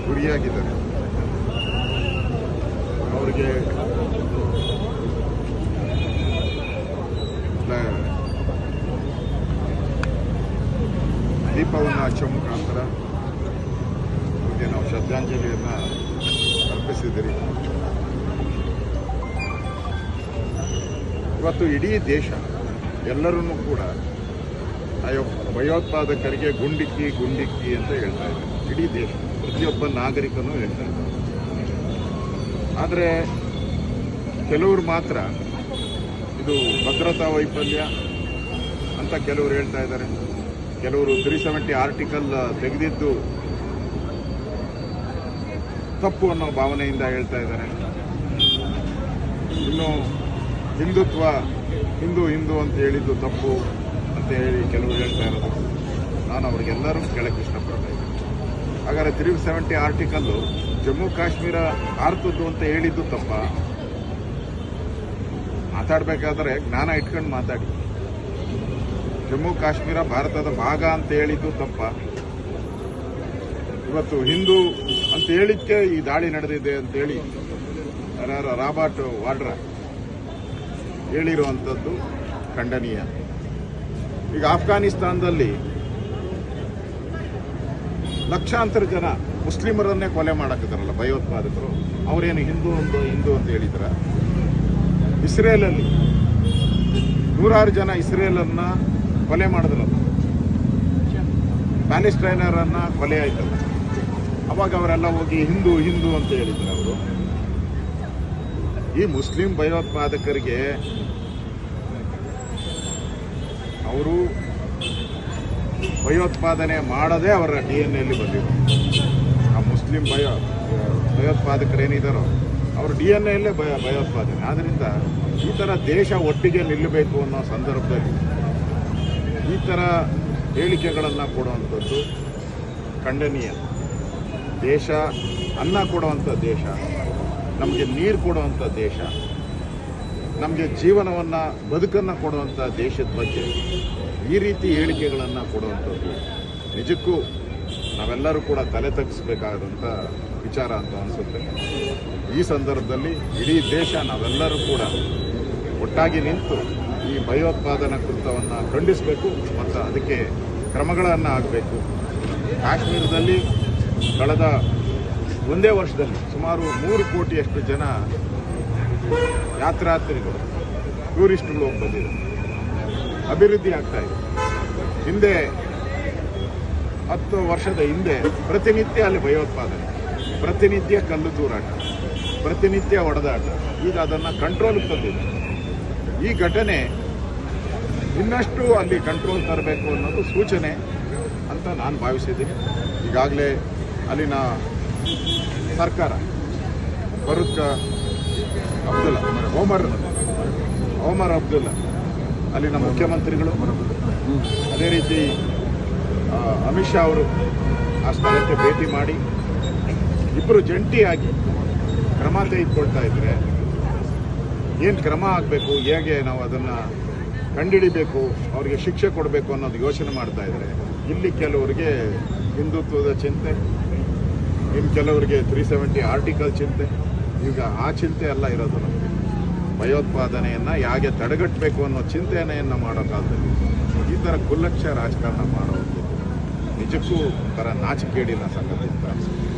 ಗುರಿಯಾಗಿದ್ದಾರೆ. ಅವರಿಗೆ ದೀಪವನ್ನು ಹಚ್ಚೋ ಮುಖಾಂತರ ಅವರಿಗೆ ನಾವು ಶ್ರದ್ಧಾಂಜಲಿಯನ್ನು ಅರ್ಪಿಸಿದ್ದೀರಿ. ಇವತ್ತು ಇಡೀ ದೇಶ ಎಲ್ಲರೂ ಕೂಡ ಭಯೋತ್ಪಾದಕರಿಗೆ ಗುಂಡಿಕ್ಕಿ ಅಂತ ಹೇಳ್ತಾ ಇದ್ದಾರೆ. ಇಡೀ ದೇಶ ಪ್ರತಿಯೊಬ್ಬ ನಾಗರಿಕನೂ ಹೇಳ್ತಾ ಇದ್ದಾರೆ. ಆದರೆ ಕೆಲವರು ಮಾತ್ರ ಇದು ಭದ್ರತಾ ವೈಫಲ್ಯ ಅಂತ ಕೆಲವರು ಹೇಳ್ತಾ ಇದ್ದಾರೆ. ಕೆಲವರು 370 ಆರ್ಟಿಕಲ್ ತೆಗೆದಿದ್ದು ತಪ್ಪು ಅನ್ನೋ ಭಾವನೆಯಿಂದ ಹೇಳ್ತಾ ಇದ್ದಾರೆ. ಇನ್ನು ಹಿಂದುತ್ವ ಹಿಂದೂ ಅಂತ ಹೇಳಿದ್ದು ತಪ್ಪು ಅಂತ ಹೇಳಿ ಕೆಲವರು ಹೇಳ್ತಾ ಇರೋದು. ನಾನು ಅವ್ರಿಗೆಲ್ಲರೂ ಕೇಳಕ್ಕೆ ಇಷ್ಟಪಡ್ತಾ ಇದ್ದೀನಿ. ಹಾಗಾದರೆ 370 ಆರ್ಟಿಕಲ್ಲು ಜಮ್ಮು ಕಾಶ್ಮೀರ ಭಾರತದ್ದು ಅಂತ ಹೇಳಿದ್ದು ತಪ್ಪ? ಮಾತಾಡಬೇಕಾದ್ರೆ ಜ್ಞಾನ ಇಟ್ಕೊಂಡು ಮಾತಾಡಿ. ಜಮ್ಮು ಕಾಶ್ಮೀರ ಭಾರತದ ಭಾಗ ಅಂತ ಹೇಳಿದ್ದು ತಪ್ಪ? ಇವತ್ತು ಹಿಂದೂ ಅಂತ ಹೇಳಿದ್ಕೆ ಈ ದಾಳಿ ನಡೆದಿದೆ ಅಂತೇಳಿ ರಾಬರ್ಟ್ ವಾಡ್ರಾ ಹೇಳಿರುವಂಥದ್ದು ಖಂಡನೀಯ. ಈಗ ಆಫ್ಘಾನಿಸ್ತಾನದಲ್ಲಿ ಲಕ್ಷಾಂತರ ಜನ ಮುಸ್ಲಿಮರನ್ನೇ ಕೊಲೆ ಮಾಡಕ್ಕಿದಾರಲ್ಲ ಭಯೋತ್ಪಾದಕರು. ಅವರೇನು ಹಿಂದೂ ಅಂತ ಹೇಳಿದ್ರ? ಇಸ್ರೇಲಲ್ಲಿ ನೂರಾರು ಜನ ಇಸ್ರೇಲನ್ನ ಕೊಲೆ ಮಾಡಿದ್ರಲ್ಲ, ಪ್ಯಾಲೆಸ್ಟೈನರನ್ನ ಕೊಲೆ ಆಯ್ತಲ್ಲ, ಅವಾಗ ಅವರೆಲ್ಲ ಹೋಗಿ ಹಿಂದೂ ಅಂತ ಹೇಳಿದ್ರು. ಅವರು ಈ ಮುಸ್ಲಿಂ ಭಯೋತ್ಪಾದಕರಿಗೆ ಅವರು ಭಯೋತ್ಪಾದನೆ ಮಾಡದೆ ಅವರ DNA ಬಂದಿದ್ರು. ಆ ಮುಸ್ಲಿಂ ಭಯೋತ್ಪಾದಕರೇನಿದ್ದಾರೋ ಅವ್ರ DNA ಭಯೋತ್ಪಾದನೆ. ಆದ್ದರಿಂದ ಈ ಥರ ದೇಶ ಒಟ್ಟಿಗೆ ನಿಲ್ಲಬೇಕು ಅನ್ನೋ ಸಂದರ್ಭದಲ್ಲಿ ಈ ಥರ ಹೇಳಿಕೆಗಳನ್ನು ಕೊಡುವಂಥದ್ದು ಖಂಡನೀಯ. ದೇಶ ಅನ್ನ ಕೊಡುವಂಥ ದೇಶ, ನಮಗೆ ನೀರು ಕೊಡುವಂಥ ದೇಶ, ನಮಗೆ ಜೀವನವನ್ನು ಬದುಕನ್ನು ಕೊಡುವಂಥ ದೇಶದ ಬಗ್ಗೆ ಈ ರೀತಿ ಹೇಳಿಕೆಗಳನ್ನು ಕೊಡುವಂಥದ್ದು ನಿಜಕ್ಕೂ ನಾವೆಲ್ಲರೂ ಕೂಡ ತಲೆ ತಗ್ಗಿಸಬೇಕಾದಂಥ ವಿಚಾರ ಅಂತ ಅನಿಸುತ್ತೆ. ಈ ಸಂದರ್ಭದಲ್ಲಿ ಇಡೀ ದೇಶ ನಾವೆಲ್ಲರೂ ಕೂಡ ಒಟ್ಟಾಗಿ ನಿಂತು ಈ ಭಯೋತ್ಪಾದನಾ ಕೃತ್ಯವನ್ನು ಖಂಡಿಸಬೇಕು ಮತ್ತು ಅದಕ್ಕೆ ಕ್ರಮಗಳನ್ನು ಆಗಬೇಕು. ಕಾಶ್ಮೀರದಲ್ಲಿ ಕಳೆದ ಒಂದೇ ವರ್ಷದಲ್ಲಿ ಸುಮಾರು 3 ಕೋಟಿಯಷ್ಟು ಜನ ಯಾತ್ರಾರ್ಥಿಗಳು ಟೂರಿಸ್ಟ್ಗಳು ಹೋಗಿ ಬಂದಿದ್ದಾರೆ. ಅಭಿವೃದ್ಧಿ ಆಗ್ತಾ ಇದೆ. ಹಿಂದೆ 10 ವರ್ಷದ ಹಿಂದೆ ಪ್ರತಿನಿತ್ಯ ಅಲ್ಲಿ ಭಯೋತ್ಪಾದನೆ, ಪ್ರತಿನಿತ್ಯ ಕಲ್ಲು ತೂರಾಟ, ಪ್ರತಿನಿತ್ಯ ಹೊಡೆದಾಟ. ಈಗ ಅದನ್ನು ಕಂಟ್ರೋಲ್ಗೆ ತಂದಿದೆ. ಈ ಘಟನೆ ಇನ್ನಷ್ಟು ಅಲ್ಲಿ ಕಂಟ್ರೋಲ್ ತರಬೇಕು ಅನ್ನೋದು ಸೂಚನೆ ಅಂತ ನಾನು ಭಾವಿಸಿದ್ದೀನಿ. ಈಗಾಗಲೇ ಅಲ್ಲಿನ ಸರ್ಕಾರ ಫರೂಕ್ ಅಬ್ದುಲ್ಲಾ, ಒಮರ್ ಅಬ್ದುಲ್ಲಾ, ಅಲ್ಲಿನ ಮುಖ್ಯಮಂತ್ರಿಗಳು, ಅದೇ ರೀತಿ ಅಮಿತ್ ಶಾ ಅವರು ಆ ಸ್ಥಳಕ್ಕೆ ಭೇಟಿ ಮಾಡಿ ಇಬ್ಬರು ಜಂಟಿಯಾಗಿ ಕ್ರಮ ತೆಗೆದುಕೊಳ್ತಾ ಇದ್ರೆ ಏನು ಕ್ರಮ ಆಗಬೇಕು, ಹೇಗೆ ನಾವು ಅದನ್ನು ಕಂಡುಹಿಡಿಬೇಕು, ಅವರಿಗೆ ಶಿಕ್ಷೆ ಕೊಡಬೇಕು ಅನ್ನೋದು ಯೋಚನೆ ಮಾಡ್ತಾ ಇದ್ದಾರೆ. ಇಲ್ಲಿ ಕೆಲವರಿಗೆ ಹಿಂದುತ್ವದ ಚಿಂತೆ, ಇನ್ನು ಕೆಲವರಿಗೆ 370 ಆರ್ಟಿಕಲ್ ಚಿಂತೆ. ಈಗ ಆ ಚಿಂತೆ ಎಲ್ಲ ಇರೋದು ನಮಗೆ ಭಯೋತ್ಪಾದನೆಯನ್ನು ಹೇಗೆ ತಡೆಗಟ್ಟಬೇಕು ಅನ್ನೋ ಚಿಂತನೆಯನ್ನು ಮಾಡೋ ಕಾಲದಲ್ಲಿ ಈ ಥರ ಕುಲ್ಲಕ್ಷ ರಾಜಕಾರಣ ಮಾಡೋದು ನಿಜಕ್ಕೂ ಒಂಥರ ನಾಚಿಕೇಡಿನ ಸಂಗತಿ ಅಂತ ಅನಿಸುತ್ತೆ.